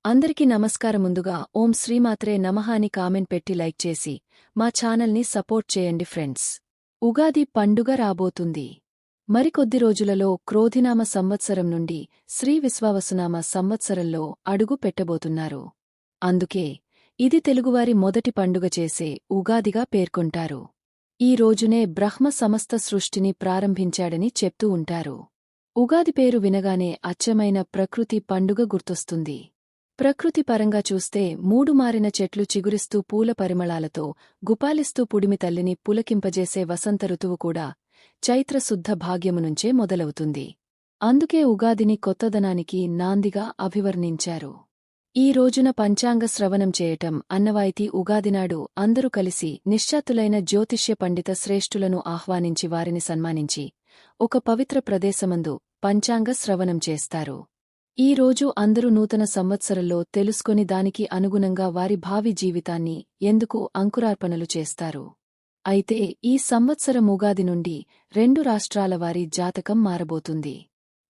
అందరికీ నమస్కారం. ముందుగా ఓం శ్రీమాత్రే నమః అని కామెంట్ పెట్టి లైక్ చేసి మా ఛానల్ని సపోర్ట్ చేయండి ఫ్రెండ్స్. ఉగాది పండుగ రాబోతుంది. మరికొద్ది రోజులలో క్రోధినామ సంవత్సరం నుండి శ్రీ విశ్వావసునామ సంవత్సరంలో అడుగు పెట్టబోతున్నారు. అందుకే ఇది తెలుగువారి మొదటి పండుగ చేసే ఉగాదిగా పేర్కొంటారు. ఈ రోజునే బ్రహ్మ సమస్త సృష్టిని ప్రారంభించాడని చెప్తూ ఉంటారు. ఉగాది పేరు వినగానే అచ్చమైన ప్రకృతి పండుగ గుర్తొస్తుంది. ప్రకృతి పరంగా చూస్తే మూడు మారిన చెట్లు చిగురిస్తూ పూల పరిమళాలతో గుపాలిస్తూ పుడిమి తల్లిని పులకింపజేసే వసంత ఋతువు కూడా చైత్రశుద్ధ భాగ్యమునుంచే మొదలవుతుంది. అందుకే ఉగాదిని కొత్తదనానికి నాందిగా అభివర్ణించారు. ఈ రోజున పంచాంగ శ్రవణం చేయటం అన్నవాయితీ. ఉగాదినాడు అందరూ కలిసి నిశ్చాతులైన జ్యోతిష్య పండిత శ్రేష్ఠులను ఆహ్వానించి వారిని సన్మానించి ఒక పవిత్ర ప్రదేశమందు పంచాంగ శ్రవణం చేస్తారు. ఈ రోజు అందరూ నూతన సంవత్సరంలో తెలుసుకొని దానికి అనుగుణంగా వారి భావి జీవితాన్ని ఎందుకు అంకురార్పణలు చేస్తారు. అయితే ఈ సంవత్సరం ఉగాది నుండి 2 రాష్ట్రాల వారి జాతకం మారబోతుంది.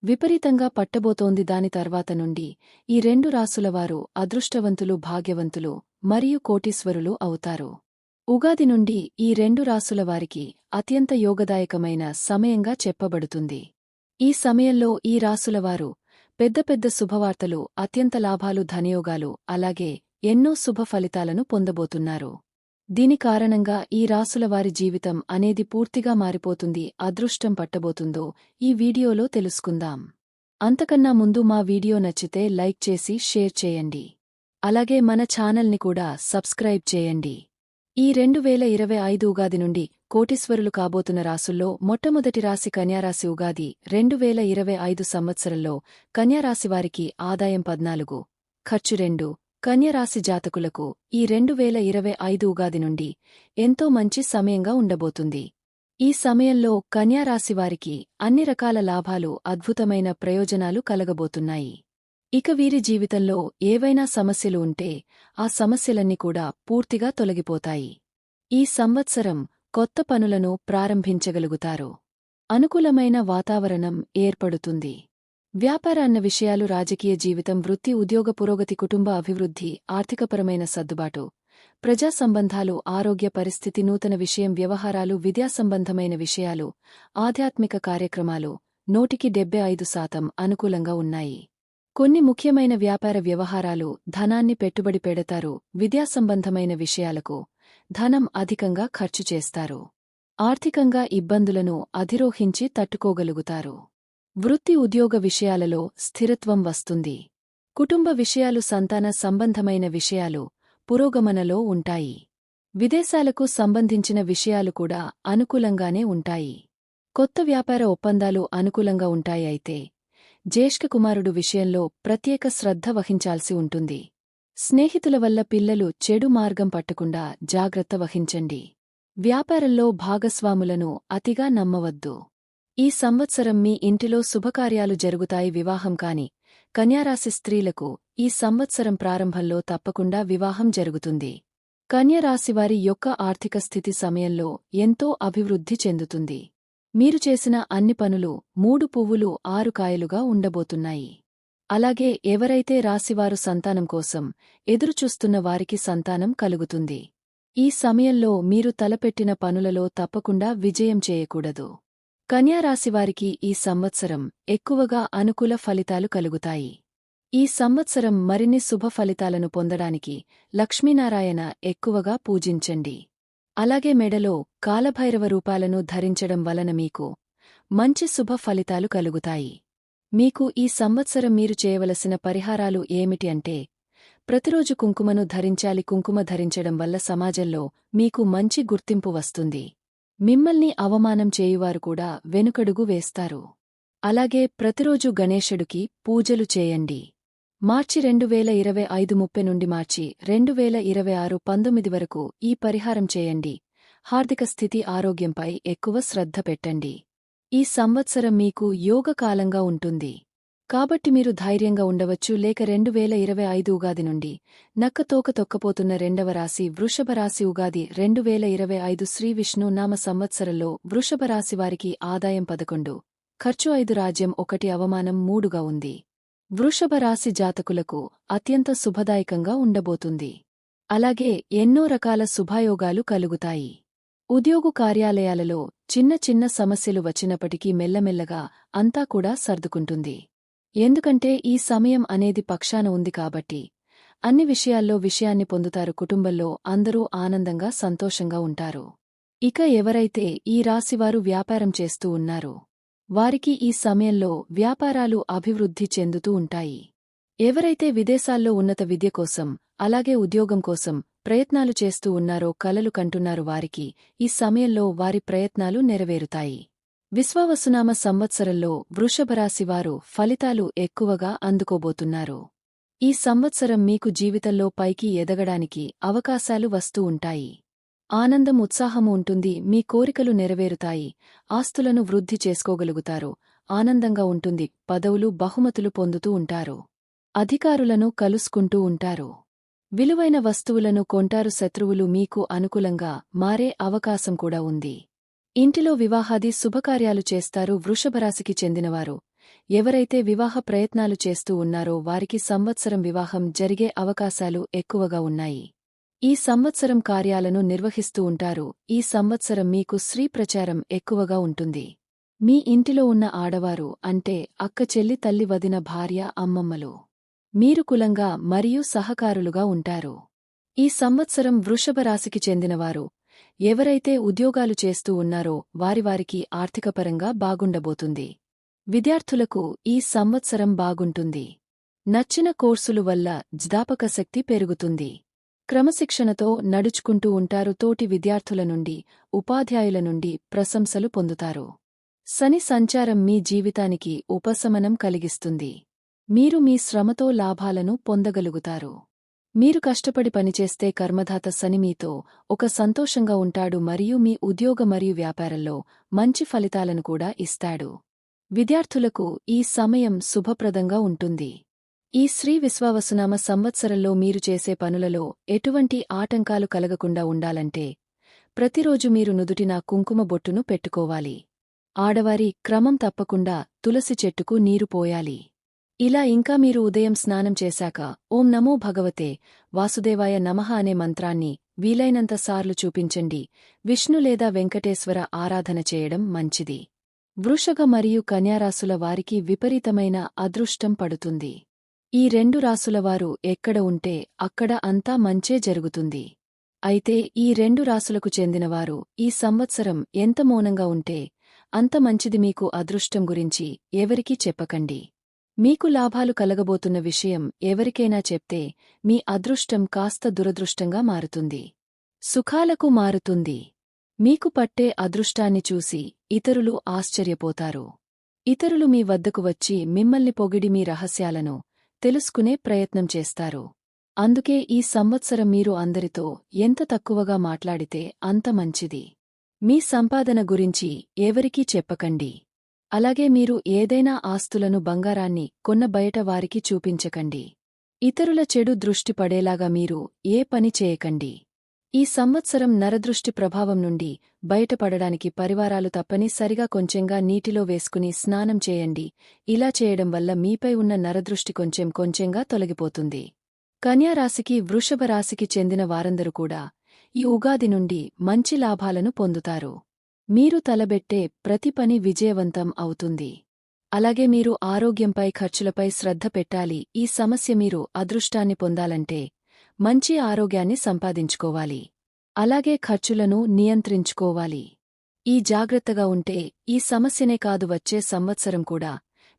విపరీతంగా పట్టబోతోంది. దాని తర్వాత నుండి ఈ 2 రాసులవారు అదృష్టవంతులు, భాగ్యవంతులు మరియు కోటీశ్వరులు అవుతారు. ఉగాది నుండి ఈ 2 రాసులవారికి అత్యంత యోగదాయకమైన సమయంగా చెప్పబడుతుంది. ఈ సమయంలో ఈ రాసులవారు పెద్ద పెద్ద శుభవార్తలు, అత్యంత లాభాలు, ధనయోగాలు, అలాగే ఎన్నో శుభ ఫలితాలను పొందబోతున్నారు. దీని కారణంగా ఈ రాసులవారి జీవితం అనేది పూర్తిగా మారిపోతుంది. అదృష్టం పట్టబోతుందో ఈ వీడియోలో తెలుసుకుందాం. అంతకన్నా ముందు మా వీడియో నచ్చితే లైక్ చేసి షేర్ చేయండి. అలాగే మన ఛానల్ని కూడా సబ్స్క్రైబ్ చేయండి. ఈ 2025 ఉగాది నుండి కోటీశ్వరులు కాబోతున్న రాసుల్లో మొట్టమొదటి రాశి కన్యారాశి. ఉగాది 2025 సంవత్సరంలో కన్యారాశివారికి ఆదాయం 14, ఖర్చు 2. కన్యరాశి జాతకులకు ఈ 2025 ఉగాది నుండి ఎంతో మంచి సమయంగా ఉండబోతుంది. ఈ సమయంలో కన్యారాశివారికి అన్ని రకాల లాభాలు, అద్భుతమైన ప్రయోజనాలు కలగబోతున్నాయి. ఇక వీరి జీవితంలో ఏవైనా సమస్యలు ఉంటే ఆ సమస్యలన్నీ కూడా పూర్తిగా తొలగిపోతాయి. ఈ సంవత్సరం కొత్త పనులను ప్రారంభించగలుగుతారు. అనుకూలమైన వాతావరణం ఏర్పడుతుంది. వ్యాపార అన్న విషయాలు, రాజకీయ జీవితం, వృత్తి, ఉద్యోగ పురోగతి, కుటుంబ అభివృద్ధి, ఆర్థికపరమైన సర్దుబాటు, ప్రజా సంబంధాలు, ఆరోగ్య పరిస్థితి, నూతన విషయం, వ్యవహారాలు, విద్యా సంబంధమైన విషయాలు, ఆధ్యాత్మిక కార్యక్రమాలు 175% అనుకూలంగా ఉన్నాయి. కొన్ని ముఖ్యమైన వ్యాపార వ్యవహారాలు, ధనాన్ని పెట్టుబడి పెడతారు. విద్యా సంబంధమైన విషయాలకు ధనం అధికంగా ఖర్చు చేస్తారు. ఆర్థికంగా ఇబ్బందులను అధిరోహించి తట్టుకోగలుగుతారు. వృత్తి, ఉద్యోగ విషయాలలో స్థిరత్వం వస్తుంది. కుటుంబ విషయాలు, సంతాన సంబంధమైన విషయాలు పురోగమనలో ఉంటాయి. విదేశాలకు సంబంధించిన విషయాలు కూడా అనుకూలంగానే ఉంటాయి. కొత్త వ్యాపార ఒప్పందాలు అనుకూలంగా ఉంటాయి. అయితే జ్యేష్ఠ కుమారుడు విషయంలో ప్రత్యేక శ్రద్ధ వహించాల్సి ఉంటుంది. స్నేహితుల వల్ల పిల్లలు చెడు మార్గం పట్టకుండా జాగ్రత్త వహించండి. వ్యాపారంలో భాగస్వాములను అతిగా నమ్మవద్దు. ఈ సంవత్సరం మీ ఇంటిలో శుభకార్యాలు జరుగుతాయి. వివాహం కాని కన్యారాశి స్త్రీలకు ఈ సంవత్సరం ప్రారంభంలో తప్పకుండా వివాహం జరుగుతుంది. కన్యరాశివారి యొక్క ఆర్థిక స్థితి సమయంలో ఎంతో అభివృద్ధి చెందుతుంది. మీరు చేసిన అన్ని పనులు 3 పువ్వులు 6 కాయలుగా ఉండబోతున్నాయి. అలాగే ఎవరైతే రాశివారు సంతానం కోసం ఎదురుచూస్తున్న వారికి సంతానం కలుగుతుంది. ఈ సమయంలో మీరు తలపెట్టిన పనులలో తప్పకుండా విజయం చేయకూడదు. కన్యారాశివారికి ఈ సంవత్సరం ఎక్కువగా అనుకూల ఫలితాలు కలుగుతాయి. ఈ సంవత్సరం మరిన్ని శుభ ఫలితాలను పొందడానికి లక్ష్మీనారాయణ ఎక్కువగా పూజించండి. అలాగే మెడలో కాలభైరవ రూపాలను ధరించడం వలన మీకు మంచి శుభ ఫలితాలు కలుగుతాయి. మీకు ఈ సంవత్సరం మీరు చేయవలసిన పరిహారాలు ఏమిటి అంటే, ప్రతిరోజు కుంకుమను ధరించాలి. కుంకుమ ధరించడం వల్ల సమాజంలో మీకు మంచి గుర్తింపు వస్తుంది. మిమ్మల్ని అవమానం చేయువారు కూడా వెనుకడుగు వేస్తారు. అలాగే ప్రతిరోజు గణేశుడికి పూజలు చేయండి. మార్చి 2025 30 నుండి మార్చి 2026 19 వరకు ఈ పరిహారం చేయండి. హార్దిక స్థితి, ఆరోగ్యంపై ఎక్కువ శ్రద్ధ పెట్టండి. ఈ సంవత్సరం మీకు యోగకాలంగా ఉంటుంది. కాబట్టి మీరు ధైర్యంగా ఉండవచ్చు. లేక 2025 ఉగాది నుండి నక్కతోక తొక్కపోతున్న 2వ రాశి వృషభ రాశి. ఉగాది 2025 శ్రీ విష్ణు నామ సంవత్సరంలో వృషభ రాశివారికి ఆదాయం 11, ఖర్చు 5, రాజ్యం 1, అవమానం 3గా ఉంది. వృషభ రాశి జాతకులకు అత్యంత శుభదాయకంగా ఉండబోతుంది. అలాగే ఎన్నో రకాల శుభాయోగాలు కలుగుతాయి. ఉద్యోగ కార్యాలయాలలో చిన్న చిన్న సమస్యలు వచ్చినప్పటికీ మెల్లమెల్లగా అంతా కూడా సర్దుకుంటుంది. ఎందుకంటే ఈ సమయం అనేది పక్షాన ఉంది కాబట్టి అన్ని విషయాల్లో విషయాన్ని పొందుతారు. కుటుంబంలో అందరూ ఆనందంగా సంతోషంగా ఉంటారు. ఇక ఎవరైతే ఈ రాశివారు వ్యాపారం చేస్తూ ఉన్నారో వారికి ఈ సమయంలో వ్యాపారాలు అభివృద్ధి చెందుతూ ఉంటాయి. ఎవరైతే విదేశాల్లో ఉన్నత విద్య కోసం అలాగే ఉద్యోగం కోసం ప్రయత్నాలు చేస్తూ ఉన్నారో కలలు కంటున్నారు వారికి ఈ సమయంలో వారి ప్రయత్నాలు నెరవేరుతాయి. విశ్వావసునామ సంవత్సరంలో వృషభరాశివారు ఫలితాలు ఎక్కువగా అందుకోబోతున్నారు. ఈ సంవత్సరం మీకు జీవితంలో పైకి ఎదగడానికి అవకాశాలు వస్తూ ఉంటాయి. ఆనందం ఉత్సాహము ఉంటుంది. మీ కోరికలు నెరవేరుతాయి. ఆస్తులను వృద్ధి చేసుకోగలుగుతారు. ఆనందంగా ఉంటుంది. పదవులు బహుమతులు పొందుతూ ఉంటారు. అధికారులను కలుసుకుంటూ ఉంటారు. విలువైన వస్తువులను కొంటారు. శత్రువులు మీకు అనుకూలంగా మారే అవకాశం కూడా ఉంది. ఇంటిలో వివాహాది శుభకార్యాలు చేస్తారు. వృషభరాశికి చెందినవారు ఎవరైతే వివాహ ప్రయత్నాలు చేస్తూ ఉన్నారో వారికి సంవత్సరం వివాహం జరిగే అవకాశాలు ఎక్కువగా ఉన్నాయి. ఈ సంవత్సరం కార్యాలను నిర్వహిస్తూ ఉంటారు. ఈ సంవత్సరం మీకు స్త్రీ ప్రచారం ఎక్కువగా ఉంటుంది. మీ ఇంటిలో ఉన్న ఆడవారు అంటే అక్క, చెల్లి, తల్లి, వదిన, భార్య, అమ్మమ్మలు మీరు కులంగా మరియు సహకారులుగా ఉంటారు. ఈ సంవత్సరం వృషభరాశికి చెందినవారు ఎవరైతే ఉద్యోగాలు చేస్తూ ఉన్నారో వారికి ఆర్థికపరంగా బాగుండబోతుంది. విద్యార్థులకు ఈ సంవత్సరం బాగుంటుంది. నచ్చిన కోర్సులు వల్ల జ్ఞాపకశక్తి పెరుగుతుంది. క్రమశిక్షణతో నడుచుకుంటూ ఉంటారు. తోటి విద్యార్థుల నుండి ఉపాధ్యాయుల నుండి ప్రశంసలు పొందుతారు. శని సంచారం మీ జీవితానికి ఉపశమనం కలిగిస్తుంది. మీరు మీ శ్రమతో లాభాలను పొందగలుగుతారు. మీరు కష్టపడి పనిచేస్తే కర్మధాత శని మీతో ఒక సంతోషంగా ఉంటాడు మరియు మీ ఉద్యోగ మరియు వ్యాపారంలో మంచి ఫలితాలను కూడా ఇస్తాడు. విద్యార్థులకు ఈ సమయం శుభప్రదంగా ఉంటుంది. ఈ శ్రీ విశ్వావసునామ సంవత్సరంలో మీరు చేసే పనులలో ఎటువంటి ఆటంకాలు కలగకుండా ఉండాలంటే ప్రతిరోజు మీరు నుదుటిన కుంకుమ బొట్టును పెట్టుకోవాలి. ఆడవారి క్రమం తప్పకుండా తులసి చెట్టుకు నీరు పోయాలి. ఇలా ఇంకా మీరు ఉదయం స్నానం చేశాక ఓం నమో భగవతే వాసుదేవాయ నమః అనే మంత్రాన్ని వీలైనంత సార్లు చూపించండి. విష్ణు లేదా వెంకటేశ్వర ఆరాధన చేయడం మంచిది. వృషభ మరియు కన్యారాశుల వారికి విపరీతమైన అదృష్టం పడుతుంది. ఈ రెండు రాశులవారు ఎక్కడ ఉంటే అక్కడ అంతా మంచే జరుగుతుంది. అయితే ఈ రెండు రాశులకు చెందినవారు ఈ సంవత్సరం ఎంత మౌనంగా ఉంటే అంత మంచిది. మీకు అదృష్టం గురించి ఎవరికీ చెప్పకండి. మీకు లాభాలు కలగబోతున్న విషయం ఎవరికైనా చెప్తే మీ అదృష్టం కాస్త దురదృష్టంగా మారుతుంది. సుఖాలకు మారుతుంది. మీకు పట్టే అదృష్టాన్ని చూసి ఇతరులు ఆశ్చర్యపోతారు. ఇతరులు మీ వద్దకు వచ్చి మిమ్మల్ని పొగిడి మీ రహస్యాలను తెలుసుకునే ప్రయత్నం చేస్తారు. అందుకే ఈ సంవత్సరం మీరు అందరితో ఎంత తక్కువగా మాట్లాడితే అంత మంచిది. మీ సంపాదన గురించి ఎవరికీ చెప్పకండి. అలాగే మీరు ఏదైనా ఆస్తులను బంగారాన్ని కొన్న బయట వారికి చూపించకండి. ఇతరుల చెడు దృష్టి పడేలాగా మీరు ఏ పని చేయకండి. ఈ సంవత్సరం నరదృష్టి ప్రభావం నుండి బయటపడడానికి పరివారాలు తప్పనిసరిగా కొంచెంగా నీటిలో వేసుకుని స్నానం చేయండి. ఇలా చేయడం వల్ల మీపై ఉన్న నరదృష్టి కొంచెంగా తొలగిపోతుంది. కన్యారాశికి వృషభ రాశికి చెందిన వారందరూ కూడా ఈ ఉగాది నుండి మంచి లాభాలను పొందుతారు. మీరు తలబెట్టే ప్రతి పని విజయవంతం అవుతుంది. అలాగే మీరు ఆరోగ్యంపై ఖర్చులపై శ్రద్ధ పెట్టాలి. ఈ సమస్య మీరు అదృష్టాన్ని పొందాలంటే మంచి ఆరోగ్యాన్ని సంపాదించుకోవాలి. అలాగే ఖర్చులను నియంత్రించుకోవాలి. ఈ జాగ్రత్తగా ఉంటే ఈ సమస్యనే కాదు వచ్చే సంవత్సరం కూడా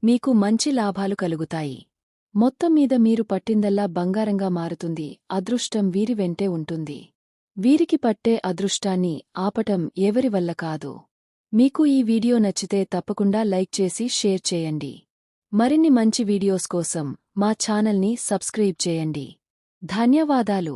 మీకు మంచి లాభాలు కలుగుతాయి. మొత్తం మీద మీరు పట్టిందల్లా బంగారంగా మారుతుంది. అదృష్టం వీరి వెంటే ఉంటుంది. వీరికి పట్టే అదృష్టాన్ని ఆపటం ఎవరి వల్ల కాదు. మీకు ఈ వీడియో నచ్చితే తప్పకుండా లైక్ చేసి షేర్ చేయండి. మరిన్ని మంచి వీడియోస్ కోసం మా ఛానల్ని సబ్స్క్రైబ్ చేయండి. ధన్యవాదాలు.